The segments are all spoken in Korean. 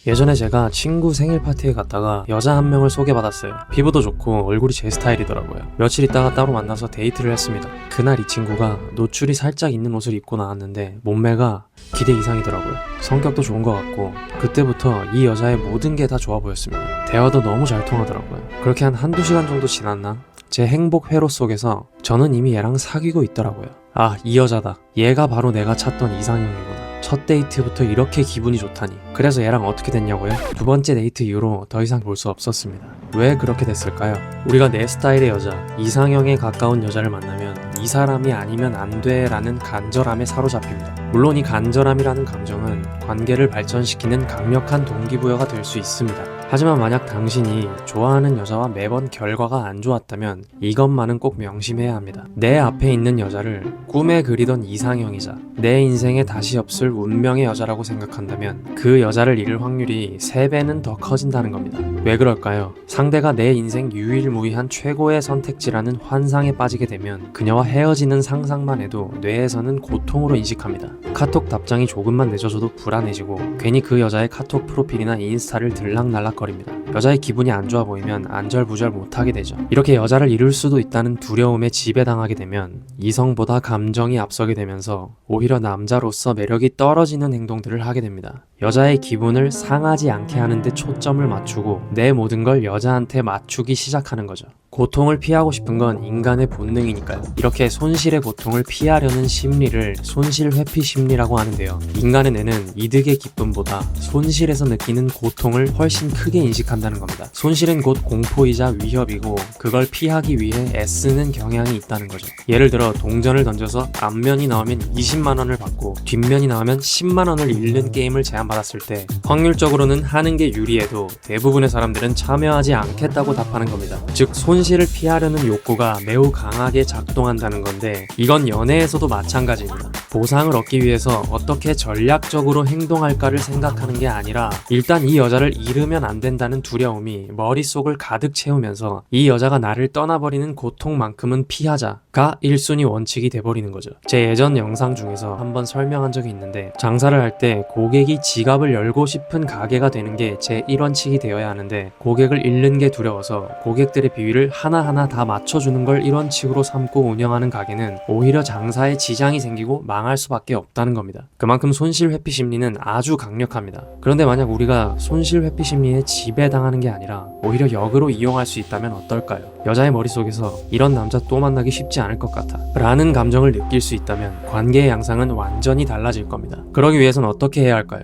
예전에 제가 친구 생일 파티에 갔다가 여자 한 명을 소개받았어요. 피부도 좋고 얼굴이 제 스타일이더라고요. 며칠 있다가 따로 만나서 데이트를 했습니다. 그날 이 친구가 노출이 살짝 있는 옷을 입고 나왔는데 몸매가 기대 이상이더라고요. 성격도 좋은 것 같고 그때부터 이 여자의 모든 게 다 좋아 보였습니다. 대화도 너무 잘 통하더라고요. 그렇게 한 한두 시간 정도 지났나? 제 행복 회로 속에서 저는 이미 얘랑 사귀고 있더라고요. 아, 이 여자다. 얘가 바로 내가 찾던 이상형이구나. 첫 데이트부터 이렇게 기분이 좋다니. 그래서 얘랑 어떻게 됐냐고요? 두 번째 데이트 이후로 더 이상 볼 수 없었습니다. 왜 그렇게 됐을까요? 우리가 내 스타일의 여자, 이상형에 가까운 여자를 만나면 이 사람이 아니면 안 돼 라는 간절함에 사로잡힙니다. 물론 이 간절함이라는 감정은 관계를 발전시키는 강력한 동기부여가 될 수 있습니다. 하지만 만약 당신이 좋아하는 여자와 매번 결과가 안 좋았다면 이것만은 꼭 명심해야 합니다. 내 앞에 있는 여자를 꿈에 그리던 이상형이자 내 인생에 다시 없을 운명의 여자라고 생각한다면 그 여자를 잃을 확률이 3배는 더 커진다는 겁니다. 왜 그럴까요? 상대가 내 인생 유일무이한 최고의 선택지라는 환상에 빠지게 되면 그녀와 헤어지는 상상만 해도 뇌에서는 고통으로 인식합니다. 카톡 답장이 조금만 늦어져도 불안해지고 괜히 그 여자의 카톡 프로필이나 인스타를 들락날락거립니다. 여자의 기분이 안 좋아 보이면 안절부절 못하게 되죠. 이렇게 여자를 잃을 수도 있다는 두려움에 지배당하게 되면 이성보다 감정이 앞서게 되면서 오히려 남자로서 매력이 떨어지는 행동들을 하게 됩니다. 여자의 기분을 상하지 않게 하는 데 초점을 맞추고 내 모든 걸 여자한테 맞추기 시작하는 거죠. 고통을 피하고 싶은 건 인간의 본능이니까요. 이렇게 손실의 고통을 피하려는 심리를 손실 회피 심리라고 하는데요. 인간의 뇌는 이득의 기쁨보다 손실에서 느끼는 고통을 훨씬 크게 인식한다는 겁니다. 손실은 곧 공포이자 위협이고 그걸 피하기 위해 애쓰는 경향이 있다는 거죠. 예를 들어 동전을 던져서 앞면이 나오면 20만 원을 받고 뒷면이 나오면 10만 원을 잃는 게임을 제안받았을 때 확률적으로는 하는 게 유리해도 대부분의 사람들은 참여하지 않겠다고 답하는 겁니다. 즉 손실을 피하려는 욕구가 매우 강하게 작동한다는 건데 이건 연애에서도 마찬가지입니다. 보상을 얻기 위해서 어떻게 전략적으로 행동할까를 생각하는 게 아니라 일단 이 여자를 잃으면 안 된다는 두려움이 머릿속을 가득 채우면서 이 여자가 나를 떠나버리는 고통만큼은 피하자가 1순위 원칙이 돼버리는 거죠. 제 예전 영상 중에서 한번 설명한 적이 있는데 장사를 할 때 고객이 지갑을 열고 싶은 가게가 되는 게 제 1원칙이 되어야 하는데 고객을 잃는 게 두려워서 고객들의 비위를 하나하나 다 맞춰주는 걸 1원칙으로 삼고 운영하는 가게는 오히려 장사에 지장이 생기고 망할 수밖에 없다는 겁니다. 그만큼 손실 회피 심리는 아주 강력합니다. 그런데 만약 우리가 손실 회피 심리에 지배당하는 게 아니라 오히려 역으로 이용할 수 있다면 어떨까요? 여자의 머릿속에서 이런 남자 또 만나기 쉽지 않을 것 같아 라는 감정을 느낄 수 있다면 관계의 양상은 완전히 달라질 겁니다. 그러기 위해선 어떻게 해야 할까요?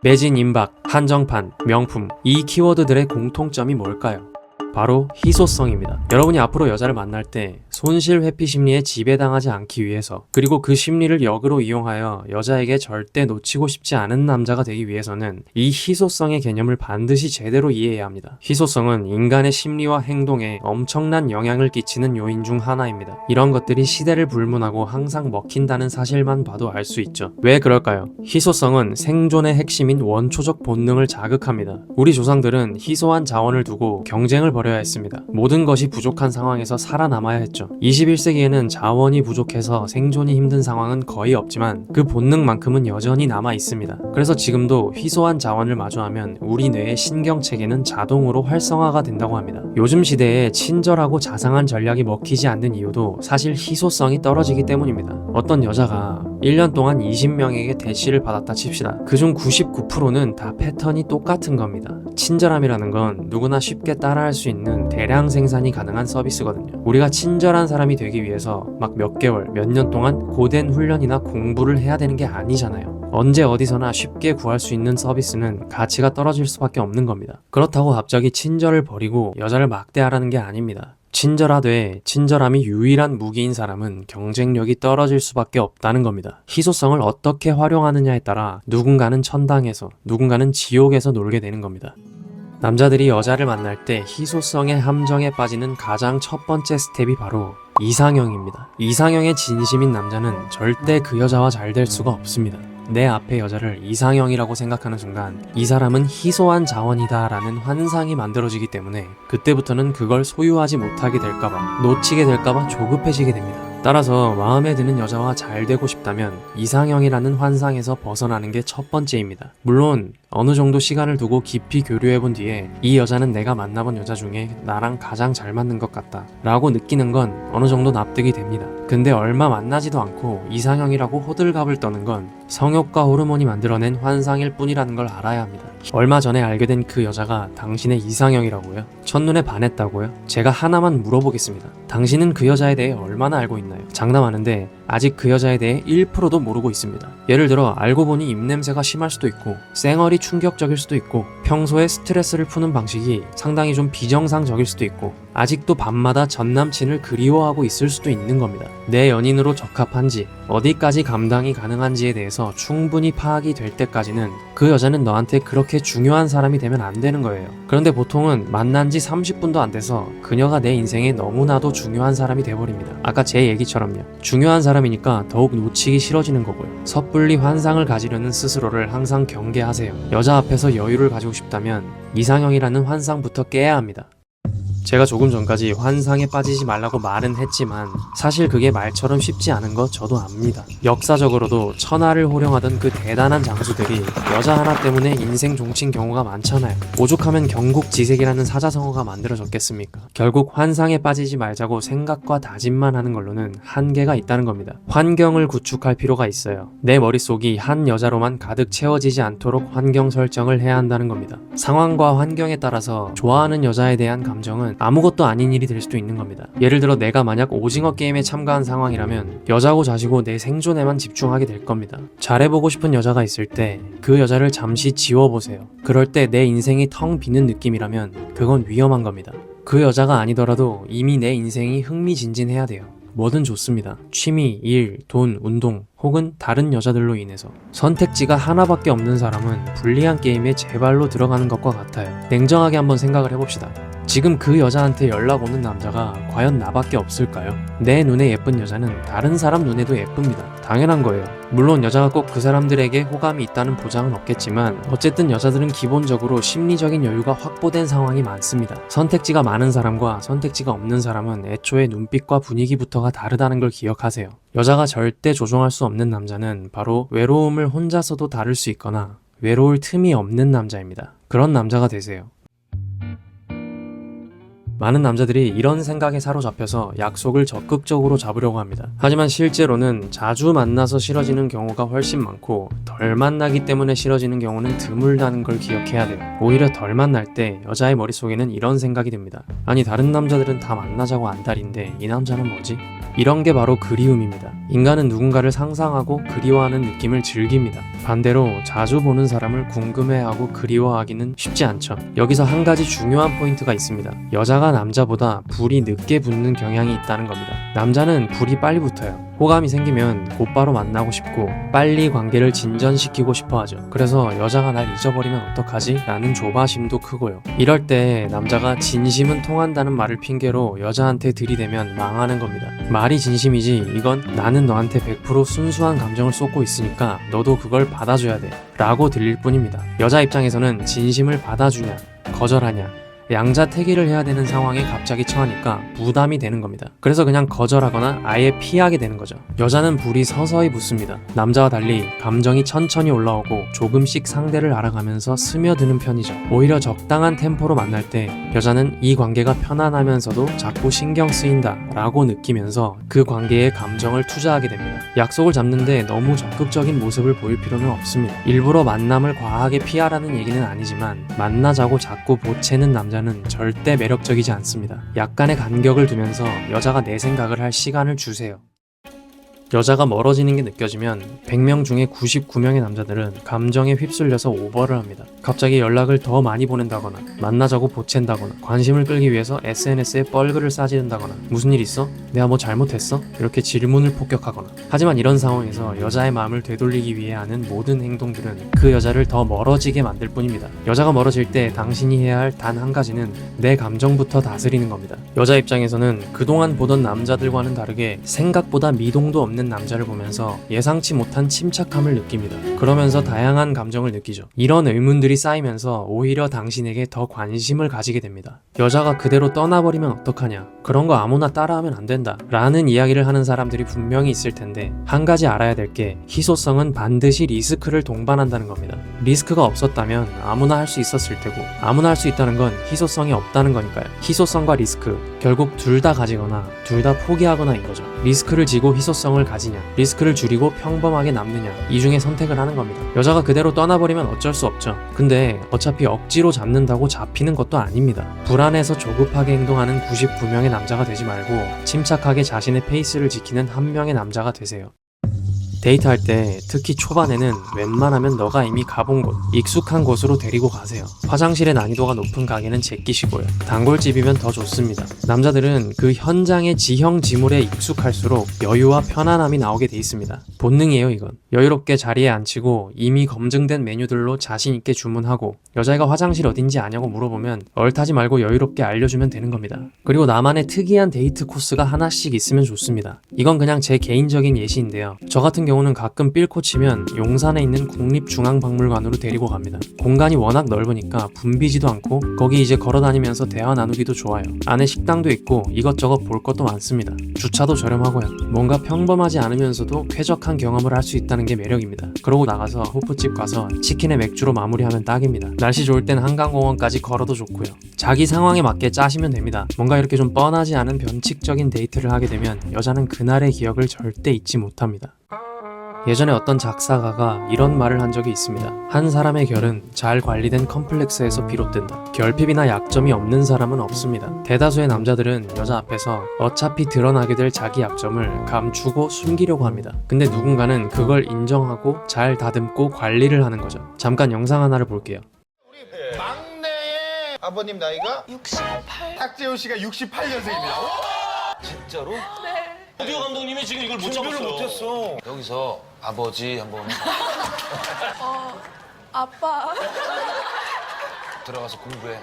매진, 임박, 한정판, 명품 이 키워드들의 공통점이 뭘까요? 바로 희소성입니다. 여러분이 앞으로 여자를 만날 때 손실 회피 심리에 지배당하지 않기 위해서 그리고 그 심리를 역으로 이용하여 여자에게 절대 놓치고 싶지 않은 남자가 되기 위해서는 이 희소성의 개념을 반드시 제대로 이해해야 합니다. 희소성은 인간의 심리와 행동에 엄청난 영향을 끼치는 요인 중 하나입니다. 이런 것들이 시대를 불문하고 항상 먹힌다는 사실만 봐도 알 수 있죠. 왜 그럴까요? 희소성은 생존의 핵심인 원초적 본능을 자극합니다. 우리 조상들은 희소한 자원을 두고 경쟁을 벌여야 했습니다. 모든 것이 부족한 상황에서 살아남아야 했죠. 21세기에는 자원이 부족해서 생존이 힘든 상황은 거의 없지만 그 본능만큼은 여전히 남아 있습니다. 그래서 지금도 희소한 자원을 마주하면 우리 뇌의 신경체계는 자동으로 활성화가 된다고 합니다. 요즘 시대에 친절하고 자상한 전략이 먹히지 않는 이유도 사실 희소성이 떨어지기 때문입니다. 어떤 여자가 1년 동안 20명에게 대시를 받았다 칩시다. 그중 99%는 다 패턴이 똑같은 겁니다. 친절함이라는 건 누구나 쉽게 따라할 수 있는 대량 생산이 가능한 서비스거든요. 우리가 친절한 사람이 되기 위해서 막 몇 개월, 몇 년 동안 고된 훈련이나 공부를 해야 되는 게 아니잖아요. 언제 어디서나 쉽게 구할 수 있는 서비스는 가치가 떨어질 수밖에 없는 겁니다. 그렇다고 갑자기 친절을 버리고 여자를 막대하라는 게 아닙니다. 친절하되 친절함이 유일한 무기인 사람은 경쟁력이 떨어질 수밖에 없다는 겁니다. 희소성을 어떻게 활용하느냐에 따라 누군가는 천당에서 누군가는 지옥에서 놀게 되는 겁니다. 남자들이 여자를 만날 때 희소성의 함정에 빠지는 가장 첫 번째 스텝이 바로 이상형입니다. 이상형의 진심인 남자는 절대 그 여자와 잘 될 수가 없습니다. 내 앞의 여자를 이상형이라고 생각하는 순간 이 사람은 희소한 자원이다 라는 환상이 만들어지기 때문에 그때부터는 그걸 소유하지 못하게 될까봐 놓치게 될까봐 조급해지게 됩니다. 따라서 마음에 드는 여자와 잘 되고 싶다면 이상형이라는 환상에서 벗어나는 게 첫 번째입니다. 물론 어느 정도 시간을 두고 깊이 교류해본 뒤에 이 여자는 내가 만나본 여자 중에 나랑 가장 잘 맞는 것 같다 라고 느끼는 건 어느 정도 납득이 됩니다. 근데 얼마 만나지도 않고 이상형이라고 호들갑을 떠는 건 성욕과 호르몬이 만들어낸 환상일 뿐이라는 걸 알아야 합니다. 얼마 전에 알게 된 그 여자가 당신의 이상형이라고요? 첫눈에 반했다고요? 제가 하나만 물어보겠습니다. 당신은 그 여자에 대해 얼마나 알고 있나요? 장담하는데 아직 그 여자에 대해 1%도 모르고 있습니다. 예를 들어 알고 보니 입냄새가 심할 수도 있고 쌩얼이 충격적일 수도 있고 평소에 스트레스를 푸는 방식이 상당히 좀 비정상적일 수도 있고 아직도 밤마다 전남친을 그리워하고 있을 수도 있는 겁니다. 내 연인으로 적합한지 어디까지 감당이 가능한지에 대해서 충분히 파악이 될 때까지는 그 여자는 너한테 그렇게 중요한 사람이 되면 안 되는 거예요. 그런데 보통은 만난 지 30분도 안 돼서 그녀가 내 인생에 너무나도 중요한 사람이 돼버립니다. 아까 제 얘기처럼요. 중요한 사람이니까 더욱 놓치기 싫어지는 거고요. 섣불리 환상을 가지려는 스스로를 항상 경계하세요. 여자 앞에서 여유를 가지고 싶다면 이상형이라는 환상부터 깨야 합니다. 제가 조금 전까지 환상에 빠지지 말라고 말은 했지만 사실 그게 말처럼 쉽지 않은 거 저도 압니다. 역사적으로도 천하를 호령하던 그 대단한 장수들이 여자 하나 때문에 인생 종친 경우가 많잖아요. 오죽하면 경국지색이라는 사자성어가 만들어졌겠습니까? 결국 환상에 빠지지 말자고 생각과 다짐만 하는 걸로는 한계가 있다는 겁니다. 환경을 구축할 필요가 있어요. 내 머릿속이 한 여자로만 가득 채워지지 않도록 환경 설정을 해야 한다는 겁니다. 상황과 환경에 따라서 좋아하는 여자에 대한 감정은 아무것도 아닌 일이 될 수도 있는 겁니다. 예를 들어 내가 만약 오징어 게임에 참가한 상황이라면 여자고 자시고 내 생존에만 집중하게 될 겁니다. 잘해보고 싶은 여자가 있을 때 그 여자를 잠시 지워보세요. 그럴 때 내 인생이 텅 비는 느낌이라면 그건 위험한 겁니다. 그 여자가 아니더라도 이미 내 인생이 흥미진진해야 돼요. 뭐든 좋습니다. 취미, 일, 돈, 운동 혹은 다른 여자들로 인해서 선택지가 하나밖에 없는 사람은 불리한 게임에 제 발로 들어가는 것과 같아요. 냉정하게 한번 생각을 해봅시다. 지금 그 여자한테 연락 오는 남자가 과연 나밖에 없을까요? 내 눈에 예쁜 여자는 다른 사람 눈에도 예쁩니다. 당연한 거예요. 물론 여자가 꼭 그 사람들에게 호감이 있다는 보장은 없겠지만 어쨌든 여자들은 기본적으로 심리적인 여유가 확보된 상황이 많습니다. 선택지가 많은 사람과 선택지가 없는 사람은 애초에 눈빛과 분위기부터가 다르다는 걸 기억하세요. 여자가 절대 조종할 수 없는 남자는 바로 외로움을 혼자서도 다룰 수 있거나 외로울 틈이 없는 남자입니다. 그런 남자가 되세요. 많은 남자들이 이런 생각에 사로잡혀서 약속을 적극적으로 잡으려고 합니다. 하지만 실제로는 자주 만나서 싫어지는 경우가 훨씬 많고 덜 만나기 때문에 싫어지는 경우는 드물다는 걸 기억해야 돼요. 오히려 덜 만날 때 여자의 머릿속에는 이런 생각이 듭니다. 아니 다른 남자들은 다 만나자고 안달인데 이 남자는 뭐지? 이런 게 바로 그리움입니다. 인간은 누군가를 상상하고 그리워하는 느낌을 즐깁니다. 반대로 자주 보는 사람을 궁금해하고 그리워하기는 쉽지 않죠. 여기서 한 가지 중요한 포인트가 있습니다. 여자가 남자보다 불이 늦게 붙는 경향이 있다는 겁니다. 남자는 불이 빨리 붙어요. 호감이 생기면 곧바로 만나고 싶고 빨리 관계를 진전시키고 싶어 하죠. 그래서 여자가 날 잊어버리면 어떡하지? 라는 조바심도 크고요. 이럴 때 남자가 진심은 통한다는 말을 핑계로 여자한테 들이대면 망하는 겁니다. 말이 진심이지 이건 나는 너한테 100% 순수한 감정을 쏟고 있으니까 너도 그걸 받아줘야 돼 라고 들릴 뿐입니다. 여자 입장에서는 진심을 받아주냐 거절하냐 양자택일을 해야 되는 상황에 갑자기 처하니까 부담이 되는 겁니다. 그래서 그냥 거절하거나 아예 피하게 되는 거죠. 여자는 불이 서서히 붙습니다. 남자와 달리 감정이 천천히 올라오고 조금씩 상대를 알아가면서 스며드는 편이죠. 오히려 적당한 템포로 만날 때 여자는 이 관계가 편안하면서도 자꾸 신경 쓰인다 라고 느끼면서 그 관계에 감정을 투자하게 됩니다. 약속을 잡는데 너무 적극적인 모습을 보일 필요는 없습니다. 일부러 만남을 과하게 피하라는 얘기는 아니지만 만나자고 자꾸 보채는 남자는 절대 매력적이지 않습니다. 약간의 간격을 두면서 여자가 내 생각을 할 시간을 주세요. 여자가 멀어지는 게 느껴지면 100명 중에 99명의 남자들은 감정에 휩쓸려서 오버를 합니다. 갑자기 연락을 더 많이 보낸다거나 만나자고 보챈다거나 관심을 끌기 위해서 SNS에 뻘글을 싸지른다거나 무슨 일 있어? 내가 뭐 잘못했어? 이렇게 질문을 폭격하거나 하지만 이런 상황에서 여자의 마음을 되돌리기 위해 하는 모든 행동들은 그 여자를 더 멀어지게 만들 뿐입니다. 여자가 멀어질 때 당신이 해야 할 단 한 가지는 내 감정부터 다스리는 겁니다. 여자 입장에서는 그동안 보던 남자들과는 다르게 생각보다 미동도 없는 있는 남자를 보면서 예상치 못한 침착함을 느낍니다. 그러면서 다양한 감정을 느끼죠. 이런 의문들이 쌓이면서 오히려 당신에게 더 관심을 가지게 됩니다. 여자가 그대로 떠나버리면 어떡하냐, 그런 거 아무나 따라하면 안 된다 라는 이야기를 하는 사람들이 분명히 있을 텐데, 한 가지 알아야 될 게 희소성은 반드시 리스크를 동반한다는 겁니다. 리스크가 없었다면 아무나 할 수 있었을 테고, 아무나 할 수 있다는 건 희소성이 없다는 거니까요. 희소성과 리스크, 결국 둘 다 가지거나 둘 다 포기하거나인 거죠. 리스크를 지고 희소성을 가지냐, 리스크를 줄이고 평범하게 남느냐, 이 중에 선택을 하는 겁니다. 여자가 그대로 떠나버리면 어쩔 수 없죠. 근데 어차피 억지로 잡는다고 잡히는 것도 아닙니다. 불안해서 조급하게 행동하는 99명의 남자가 되지 말고 침착하게 자신의 페이스를 지키는 한 명의 남자가 되세요. 데이트할 때 특히 초반에는 웬만하면 너가 이미 가본 곳, 익숙한 곳으로 데리고 가세요. 화장실의 난이도가 높은 가게는 제끼시고요. 단골집이면 더 좋습니다. 남자들은 그 현장의 지형지물에 익숙할수록 여유와 편안함이 나오게 돼 있습니다. 본능이에요, 이건. 여유롭게 자리에 앉히고 이미 검증된 메뉴들로 자신있게 주문하고, 여자애가 화장실 어딘지 아냐고 물어보면 얼타지 말고 여유롭게 알려주면 되는 겁니다. 그리고 나만의 특이한 데이트 코스가 하나씩 있으면 좋습니다. 이건 그냥 제 개인적인 예시인데요. 저 같은 경우는 가끔 삘코 치면 용산에 있는 국립중앙박물관으로 데리고 갑니다. 공간이 워낙 넓으니까 붐비지도 않고 거기 이제 걸어다니면서 대화 나누기도 좋아요. 안에 식당도 있고 이것저것 볼 것도 많습니다. 주차도 저렴하고요. 뭔가 평범하지 않으면서도 쾌적한 경험을 할 수 있다는 게 매력입니다. 그러고 나가서 호프집 가서 치킨에 맥주로 마무리하면 딱입니다. 날씨 좋을 땐 한강공원까지 걸어도 좋고요. 자기 상황에 맞게 짜시면 됩니다. 뭔가 이렇게 좀 뻔하지 않은 변칙적인 데이트를 하게 되면 여자는 그날의 기억을 절대 잊지 못합니다. 예전에 어떤 작사가가 이런 말을 한 적이 있습니다. 한 사람의 결은 잘 관리된 컴플렉스에서 비롯된다. 결핍이나 약점이 없는 사람은 없습니다. 대다수의 남자들은 여자 앞에서 어차피 드러나게 될 자기 약점을 감추고 숨기려고 합니다. 근데 누군가는 그걸 인정하고 잘 다듬고 관리를 하는 거죠. 잠깐 영상 하나를 볼게요. 우리 막내의 아버님 나이가 68. 탁재훈 씨가 68년생입니다. 진짜로? 네. 오디오 감독님이 지금 이걸 못 준비를 잡았어요. 못했어. 여기서 아버지 한번 아빠. 들어가서 공부해.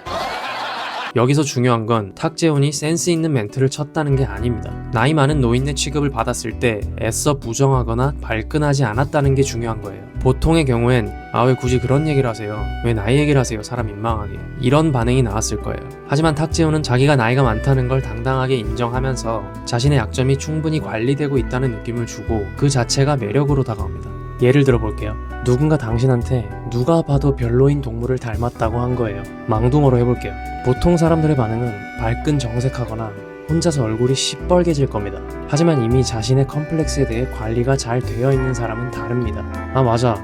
여기서 중요한 건 탁재훈이 센스 있는 멘트를 쳤다는 게 아닙니다. 나이 많은 노인네 취급을 받았을 때 애써 부정하거나 발끈하지 않았다는 게 중요한 거예요. 보통의 경우엔 아 왜 굳이 그런 얘기를 하세요? 왜 나이 얘기를 하세요? 사람 민망하게. 이런 반응이 나왔을 거예요. 하지만 탁재훈은 자기가 나이가 많다는 걸 당당하게 인정하면서 자신의 약점이 충분히 관리되고 있다는 느낌을 주고 그 자체가 매력으로 다가옵니다. 예를 들어 볼게요. 누군가 당신한테 누가 봐도 별로인 동물을 닮았다고 한 거예요. 망둥어로 해볼게요. 보통 사람들의 반응은 발끈 정색하거나 혼자서 얼굴이 시뻘개질 겁니다. 하지만 이미 자신의 컴플렉스에 대해 관리가 잘 되어 있는 사람은 다릅니다. 아 맞아,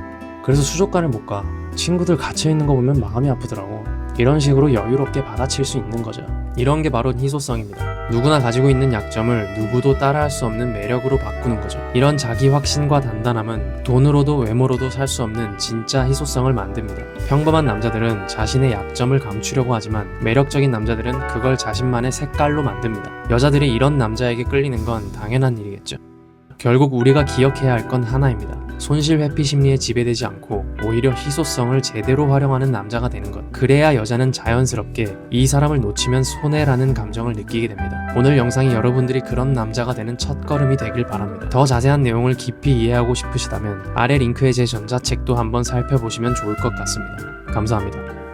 그래서 수족관을 못 가. 친구들 갇혀있는 거 보면 마음이 아프더라고. 이런 식으로 여유롭게 받아칠 수 있는 거죠. 이런 게 바로 희소성입니다. 누구나 가지고 있는 약점을 누구도 따라할 수 없는 매력으로 바꾸는 거죠. 이런 자기 확신과 단단함은 돈으로도 외모로도 살 수 없는 진짜 희소성을 만듭니다. 평범한 남자들은 자신의 약점을 감추려고 하지만 매력적인 남자들은 그걸 자신만의 색깔로 만듭니다. 여자들이 이런 남자에게 끌리는 건 당연한 일이겠죠. 결국 우리가 기억해야 할 건 하나입니다. 손실 회피 심리에 지배되지 않고 오히려 희소성을 제대로 활용하는 남자가 되는 것. 그래야 여자는 자연스럽게 이 사람을 놓치면 손해라는 감정을 느끼게 됩니다. 오늘 영상이 여러분들이 그런 남자가 되는 첫걸음이 되길 바랍니다. 더 자세한 내용을 깊이 이해하고 싶으시다면 아래 링크의 제 전자책도 한번 살펴보시면 좋을 것 같습니다. 감사합니다.